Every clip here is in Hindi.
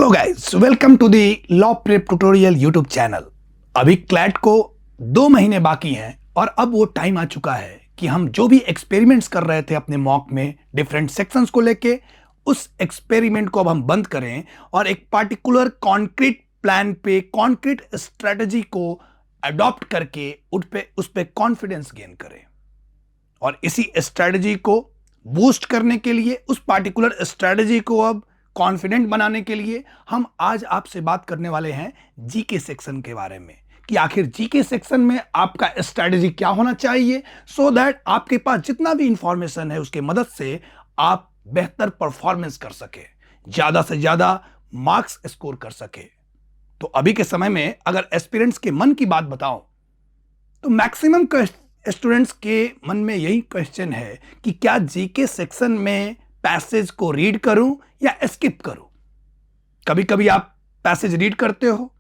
Hello guys, welcome to the law prep tutorial YouTube channel. अभी क्लैट को 2 महीने बाकी हैं और अब वो टाइम आ चुका है कि हम जो भी एक्सपेरिमेंट्स कर रहे थे अपने मॉक में डिफरेंट सेक्शंस को लेके, उस एक्सपेरिमेंट को अब हम बंद करें और एक पार्टिकुलर कॉन्क्रीट प्लान पे, कॉन्क्रीट स्ट्रेटजी को अडॉप्ट करके उस पे कॉन्फिडेंस गेन करें। और इसी स्ट्रेटजी को बूस्ट करने के लिए, उस पार्टिकुलर स्ट्रेटजी को अब कॉन्फिडेंट बनाने के लिए हम आज आपसे बात करने वाले हैं जीके सेक्शन के बारे में कि आखिर जीके सेक्शन में आपका स्ट्रेटजी क्या होना चाहिए, सो दैट आपके पास जितना भी इंफॉर्मेशन है उसके मदद से आप बेहतर परफॉर्मेंस कर सके, ज्यादा से ज्यादा मार्क्स स्कोर कर सके। तो अभी के समय में अगर एस्पिरेंट्स के मन की बात बताऊं तो मैक्सिमम स्टूडेंट्स के मन में यही क्वेश्चन है कि क्या जीके सेक्शन में पैसेज को रीड करूं या स्किप करूं। कभी कभी आप पैसेज रीड करते हो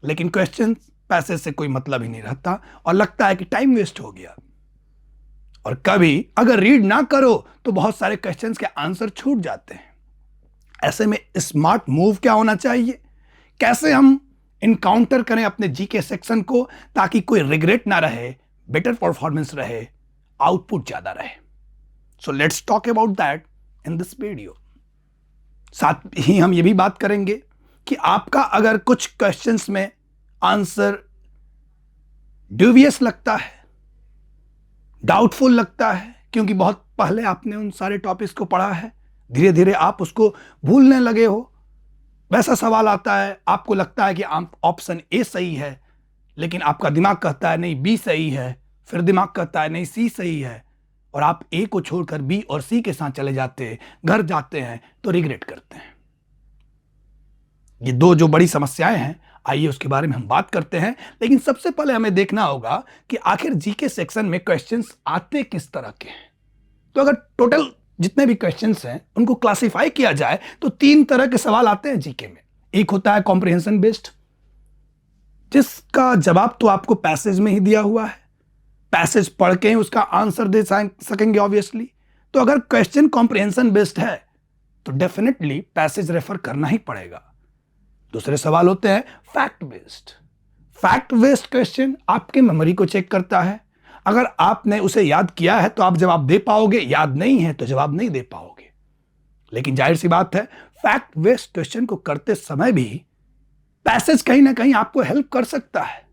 लेकिन क्वेश्चन पैसेज से कोई मतलब ही नहीं रहता और लगता है कि टाइम वेस्ट हो गया। और कभी अगर रीड ना करो तो बहुत सारे क्वेश्चंस के आंसर छूट जाते हैं। ऐसे में स्मार्ट मूव क्या होना चाहिए, कैसे हम इनकाउंटर करें अपने जीके सेक्शन को ताकि कोई रिग्रेट ना रहे, बेटर परफॉर्मेंस रहे, आउटपुट ज्यादा रहे। So let's talk about that in this video. साथ ही हम ये भी बात करेंगे कि आपका अगर कुछ क्वेश्चंस में आंसर ड्यूबियस लगता है, डाउटफुल लगता है, क्योंकि बहुत पहले आपने उन सारे टॉपिक्स को पढ़ा है, धीरे धीरे आप उसको भूलने लगे हो, वैसा सवाल आता है, आपको लगता है कि ऑप्शन ए सही है लेकिन आपका दिमाग कहता है नहीं बी सही है, फिर दिमाग कहता है नहीं सी सही है, और आप ए को छोड़कर बी और सी के साथ चले जाते हैं, घर जाते हैं तो रिग्रेट करते हैं। ये दो जो बड़ी समस्याएं हैं, आइए उसके बारे में हम बात करते हैं। लेकिन सबसे पहले हमें देखना होगा कि आखिर जीके सेक्शन में क्वेश्चंस आते किस तरह के हैं। तो अगर टोटल जितने भी क्वेश्चंस हैं उनको क्लासिफाई किया जाए तो 3 तरह के सवाल आते हैं जीके में। एक होता है कॉम्प्रिहेंशन बेस्ड, जिसका जवाब तो आपको पैसेज में ही दिया हुआ है, पैसेज पढ़ के उसका आंसर दे सकेंगे ऑब्वियसली। तो अगर क्वेश्चन कॉम्प्रिहेंशन बेस्ड है तो डेफिनेटली पैसेज रेफर करना ही पड़ेगा। दूसरे सवाल होते हैं fact based. Fact based question आपके मेमोरी को चेक करता है, अगर आपने उसे याद किया है तो आप जवाब दे पाओगे, याद नहीं है तो जवाब नहीं दे पाओगे। लेकिन जाहिर सी बात है, फैक्ट बेस्ड क्वेश्चन को करते समय भी पैसेज कहीं ना कहीं आपको हेल्प कर सकता है।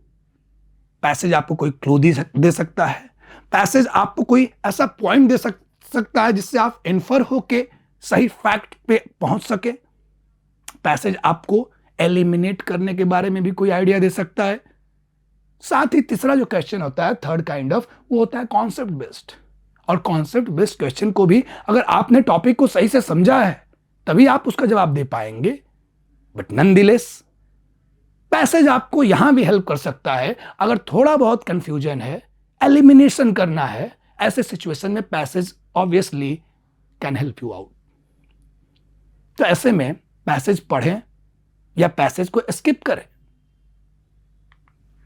पैसेज आपको कोई क्लू दे सकता है, पैसेज आपको कोई ऐसा पॉइंट दे सकता है जिससे आप इन्फर होके सही फैक्ट पे पहुंच सके। पैसेज आपको एलिमिनेट करने के बारे में भी कोई आइडिया दे सकता है। साथ ही तीसरा जो क्वेश्चन होता है, थर्ड काइंड ऑफ, वो होता है कॉन्सेप्ट बेस्ड। और कॉन्सेप्ट बेस्ड क्वेश्चन को भी अगर आपने टॉपिक को सही से समझा है तभी आप उसका जवाब दे पाएंगे। बट नॉनदलेस पैसेज आपको यहां भी हेल्प कर सकता है। अगर थोड़ा बहुत कंफ्यूजन है, एलिमिनेशन करना है, ऐसे सिचुएशन में passage obviously can help you out. तो ऐसे में पैसेज पढ़ें या पैसेज को स्किप करें।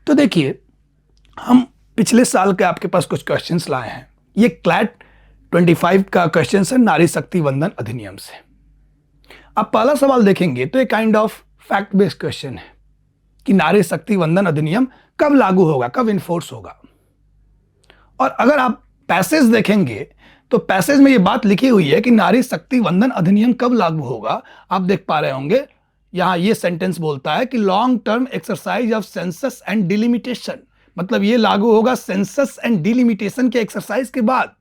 तो देखिए, हम पिछले साल के आपके पास कुछ क्वेश्चंस लाए हैं। ये क्लैट 25 का क्वेश्चन है नारी शक्ति वंदन अधिनियम से। अब पहला सवाल देखेंगे तो एक kind of fact based question है कि नारी शक्ति वंदन अधिनियम कब लागू होगा, कब इन्फोर्स होगा। और अगर आप पैसेज देखेंगे तो पैसेज में ये बात लिखी हुई है कि नारी शक्ति वंदन अधिनियम कब लागू होगा। आप देख पा रहे होंगे यहां ये सेंटेंस बोलता है कि long term exercise of census and delimitation, मतलब ये लागू होगा सेंसस एंड डिलिमिटेशन के एक्सरसाइज के बाद।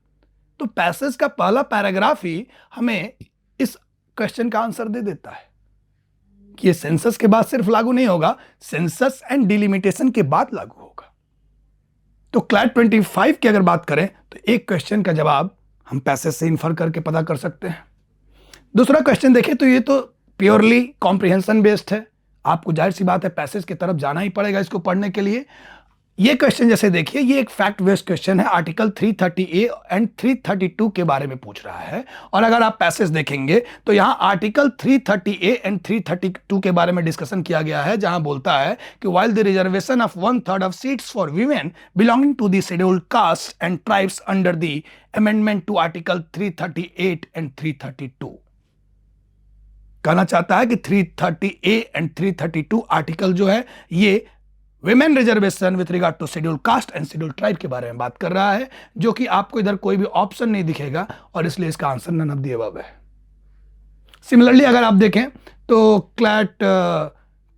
तो पैसेज का पहला पैराग्राफ ही हमें इस क्वेश्चन का आंसर दे देता है कि ये सेंसस के बाद सिर्फ लागू नहीं होगा, सेंसस एंड डिलिमिटेशन के बाद लागू होगा। तो क्लैट 25 की अगर बात करें तो एक क्वेश्चन का जवाब हम पैसेज से इन्फर करके पता कर सकते हैं। दूसरा क्वेश्चन देखें तो ये तो प्योरली कॉम्प्रिहेंशन बेस्ड है, आपको जाहिर सी बात है पैसेज की तरफ जाना ही पड़ेगा इसको पढ़ने के लिए। ये क्वेश्चन जैसे देखिए, ये एक फैक्ट बेस्ड क्वेश्चन है, आर्टिकल 330A एंड 332 के बारे में पूछ रहा है। और अगर आप पैसेज देखेंगे तो यहां आर्टिकल 330A एंड 332 के बारे में डिस्कशन किया गया है, जहां बोलता है कि while the reservation of 1/3 of seats for women belonging to the scheduled caste and tribes under the amendment to article 338 and 332। कहना चाहता है कि 330A एंड 332 आर्टिकल जो है ये women reservation with regard to schedule caste and schedule tribe के बारे में बात कर रहा है, जो कि आपको इधर कोई भी ऑप्शन नहीं दिखेगा और इसलिए इसका answer none of the above है। सिमिलरली अगर आप देखें तो क्लैट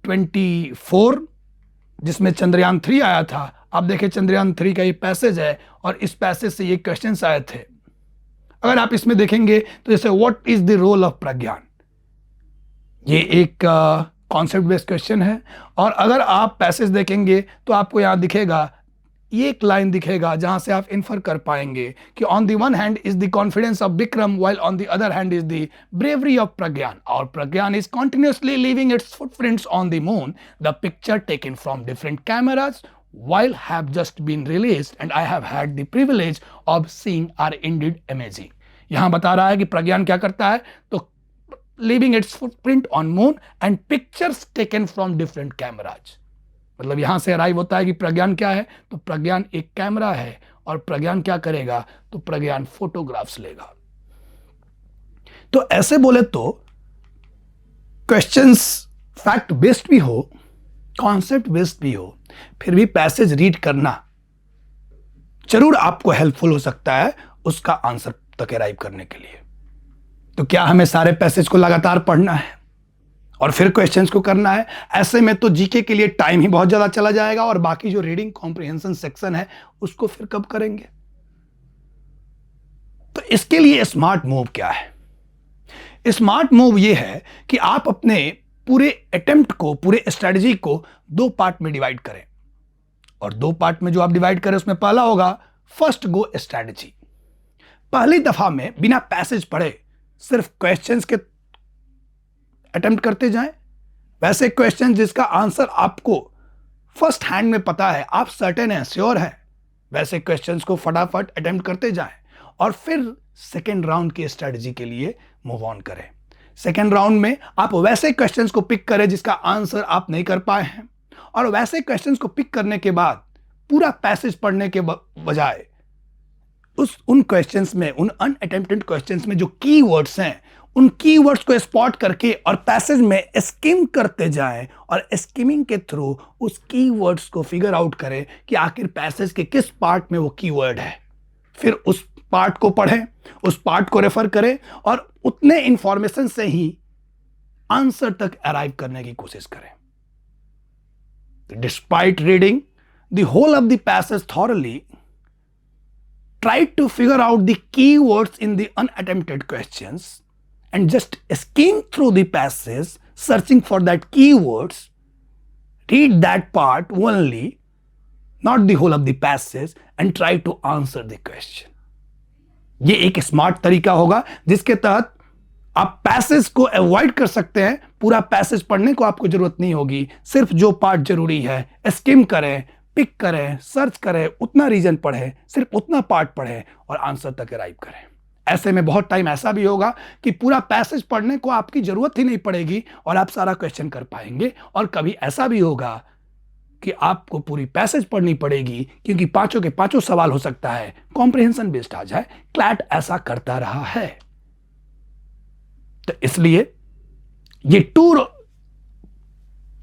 24 जिसमें चंद्रयान 3 आया था, आप देखें चंद्रयान 3 का ये पैसेज है और इस पैसेज से ये क्वेश्चंस आए थे। अगर आप इसमें देखेंगे तो जैसे what is the role of Pragyan, ये एक कॉन्सेप्ट बेस्ड क्वेश्चन है। और अगर आप पैसेज देखेंगे तो आपको यहां दिखेगा, ये एक लाइन दिखेगा जहां से आप इन्फर कर पाएंगे कि on the one hand is the confidence of Vikram while on the other hand is the bravery of Pragyan, और Pragyan is continuously leaving its footprints on the moon. The picture taken from different cameras while have just been released and I have had the privilege of seeing are indeed amazing। यहां बता रहा है कि प्रज्ञान क्या करता है, तो leaving its footprint on moon and pictures taken from different cameras। मतलब यहां से अराइव होता है कि प्रज्ञान क्या है, तो प्रज्ञान एक कैमरा है और प्रज्ञान क्या करेगा, तो प्रज्ञान फोटोग्राफ्स लेगा। तो ऐसे बोले तो क्वेश्चंस फैक्ट बेस्ड भी हो, कॉन्सेप्ट बेस्ड भी हो, फिर भी पैसेज रीड करना जरूर आपको हेल्पफुल हो सकता है उसका आंसर तक अराइव करने के लिए। तो क्या हमें सारे पैसेज को लगातार पढ़ना है और फिर क्वेश्चंस को करना है? ऐसे में तो जीके के लिए टाइम ही बहुत ज्यादा चला जाएगा और बाकी जो रीडिंग कॉम्प्रिहेंशन सेक्शन है उसको फिर कब करेंगे? तो इसके लिए स्मार्ट मूव क्या है? स्मार्ट मूव ये है कि आप अपने पूरे अटेम्प्ट को, पूरे स्ट्रेटजी को 2 पार्ट में डिवाइड करें। और 2 पार्ट में जो आप डिवाइड करें उसमें पहला होगा फर्स्ट गो स्ट्रेटजी। पहली दफा में बिना पैसेज पढ़े सिर्फ क्वेश्चंस के अटेम्प्ट करते जाएं, वैसे क्वेश्चन जिसका आंसर आपको फर्स्ट हैंड में पता है, आप सर्टेन हैं, श्योर है, वैसे क्वेश्चंस को फटाफट अटेम्प्ट करते जाएं और फिर सेकेंड राउंड की स्ट्रेटजी के लिए मूव ऑन करें। सेकेंड राउंड में आप वैसे क्वेश्चंस को पिक करें जिसका आंसर आप नहीं कर पाए हैं, और वैसे क्वेश्चंस को पिक करने के बाद पूरा पैसेज पढ़ने के बजाय उन क्वेश्चंस में, उन अनअटेम्प्टेड क्वेश्चंस में जो कीवर्ड्स हैं, उन कीवर्ड्स को स्पॉट करके और पैसेज में स्किम करते जाएं और स्किमिंग के थ्रू उस कीवर्ड्स को फिगर आउट करें कि आखिर पैसेज के किस पार्ट में वो कीवर्ड है। फिर उस पार्ट को पढ़ें, उस पार्ट को रेफर करें और उतने इंफॉर्मेशन से ही आंसर तक अराइव करने की कोशिश करें। Despite reading the whole of the passage thoroughly, try to figure out the keywords in the unattempted questions and just skim through the passage searching for that keywords. Read that part only, not the whole of the passage, and try to answer the question। ये एक स्मार्ट तरीका होगा जिसके तहत आप पैसेज को अवॉइड कर सकते हैं। पूरा पैसेज पढ़ने को आपको जरूरत नहीं होगी, सिर्फ जो पार्ट जरूरी है स्किम करें, पिक करें, सर्च करें, उतना रीजन पढ़ें, सिर्फ उतना पार्ट पढ़ें और आंसर तक अराइव करें। ऐसे में बहुत टाइम ऐसा भी होगा कि पूरा पैसेज पढ़ने को आपकी जरूरत ही नहीं पड़ेगी और आप सारा क्वेश्चन कर पाएंगे, और कभी ऐसा भी होगा कि आपको पूरी पैसेज पढ़नी पड़ेगी क्योंकि 5 के 5 सवाल हो सकता है कॉम्प्रिहेंशन बेस्ड आ जाए। क्लैट ऐसा करता रहा है। तो इसलिए ये 2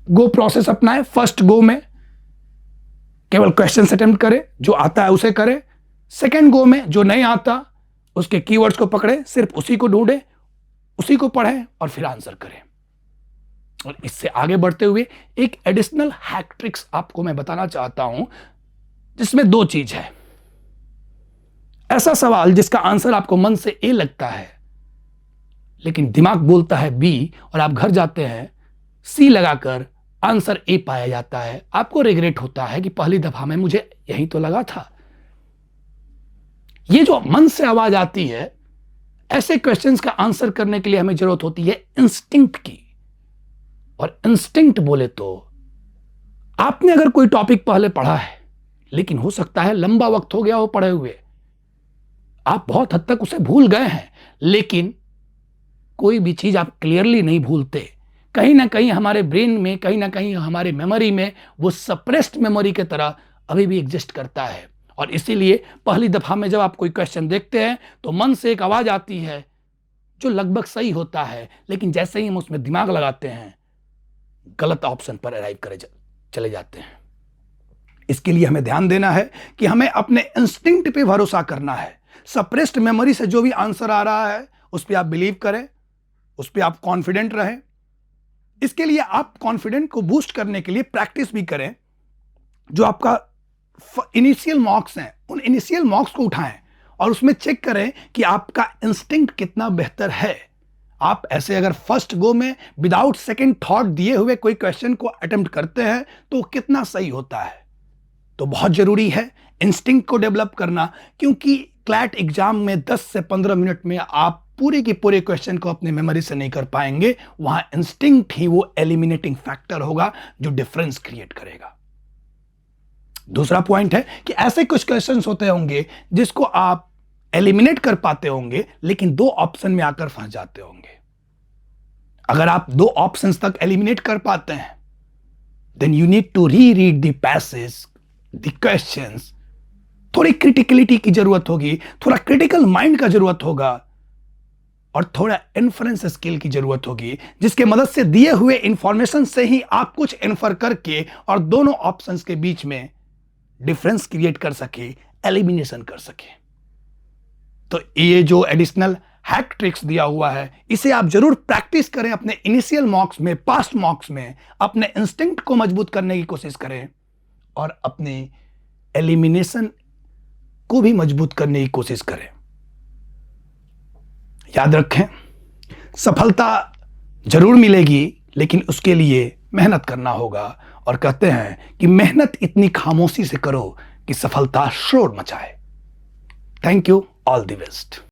गो प्रोसेस अपनाएं। फर्स्ट गो में केवल क्वेश्चन अटेम्प्ट करें, जो आता है उसे करें। सेकेंड गो में जो नहीं आता उसके कीवर्ड्स को पकड़ें, सिर्फ उसी को ढूंढें, उसी को पढ़ें और फिर आंसर करें। और इससे आगे बढ़ते हुए एक एडिशनल हैक ट्रिक्स आपको मैं बताना चाहता हूं, जिसमें 2 चीज है। ऐसा सवाल जिसका आंसर आपको मन से ए लगता है लेकिन दिमाग बोलता है बी, और आप घर जाते हैं सी लगाकर आंसर ए पाया जाता है। आपको रिग्रेट होता है कि पहली दफा में मुझे यही तो लगा था। ये जो मन से आवाज आती है, ऐसे क्वेश्चंस का आंसर करने के लिए हमें जरूरत होती है इंस्टिंक्ट की। और इंस्टिंक्ट बोले तो आपने अगर कोई टॉपिक पहले पढ़ा है लेकिन हो सकता है लंबा वक्त हो गया हो पढ़े हुए, आप बहुत हद तक उसे भूल गए हैं, लेकिन कोई भी चीज आप क्लियरली नहीं भूलते। कहीं ना कहीं हमारे ब्रेन में, कहीं ना कहीं हमारे मेमोरी में वो सप्रेस्ड मेमोरी के तरह अभी भी एग्जिस्ट करता है। और इसीलिए पहली दफा में जब आप कोई क्वेश्चन देखते हैं तो मन से एक आवाज आती है, जो लगभग सही होता है, लेकिन जैसे ही हम उसमें दिमाग लगाते हैं गलत ऑप्शन पर अराइव करे चले जाते हैं। इसके लिए हमें ध्यान देना है कि हमें अपने इंस्टिंक्ट पे भरोसा करना है। सप्रेस्ड मेमोरी से जो भी आंसर आ रहा है उस पर आप बिलीव करें, उस पर आप कॉन्फिडेंट रहें। इसके लिए आप कॉन्फिडेंट को बूस्ट करने के लिए प्रैक्टिस भी करें। जो आपका इनिशियल मॉक्स हैं उन इनिशियल मॉक्स को उठाएं और उसमें चेक करें कि आपका इंस्टिंक्ट कितना बेहतर है। आप ऐसे अगर फर्स्ट गो में विदाउट सेकंड थॉट दिए हुए कोई क्वेश्चन को अटेम्प्ट करते हैं तो कितना सही होता है। तो बहुत जरूरी है इंस्टिंक्ट को डेवलप करना, क्योंकि क्लैट एग्जाम में 10 से 15 मिनट में आप पूरे के पूरे क्वेश्चन को अपने मेमोरी से नहीं कर पाएंगे। वहां इंस्टिंक्ट ही वो एलिमिनेटिंग फैक्टर होगा जो डिफरेंस क्रिएट करेगा। दूसरा पॉइंट है कि ऐसे कुछ क्वेश्चंस होते होंगे जिसको आप एलिमिनेट कर पाते होंगे लेकिन 2 ऑप्शन में आकर फंस जाते होंगे। अगर आप 2 ऑप्शंस तक एलिमिनेट कर पाते हैं then you need to read the passage, the questions. थोड़ी क्रिटिकलिटी की जरूरत होगी, थोड़ा क्रिटिकल माइंड का जरूरत होगा और थोड़ा इन्फरेंस स्किल की जरूरत होगी, जिसके मदद से दिए हुए इंफॉर्मेशन से ही आप कुछ इन्फर करके और दोनों ऑप्शंस के बीच में डिफरेंस क्रिएट कर सके, एलिमिनेशन कर सके। तो ये जो एडिशनल हैक ट्रिक्स दिया हुआ है इसे आप जरूर प्रैक्टिस करें अपने इनिशियल मॉक्स में, पास्ट मॉक्स में। अपने इंस्टिंक्ट को मजबूत करने की कोशिश करें और अपने एलिमिनेशन को भी मजबूत करने की कोशिश करें। याद रखें, सफलता जरूर मिलेगी लेकिन उसके लिए मेहनत करना होगा। और कहते हैं कि मेहनत इतनी खामोशी से करो कि सफलता शोर मचाए। Thank you, all the best.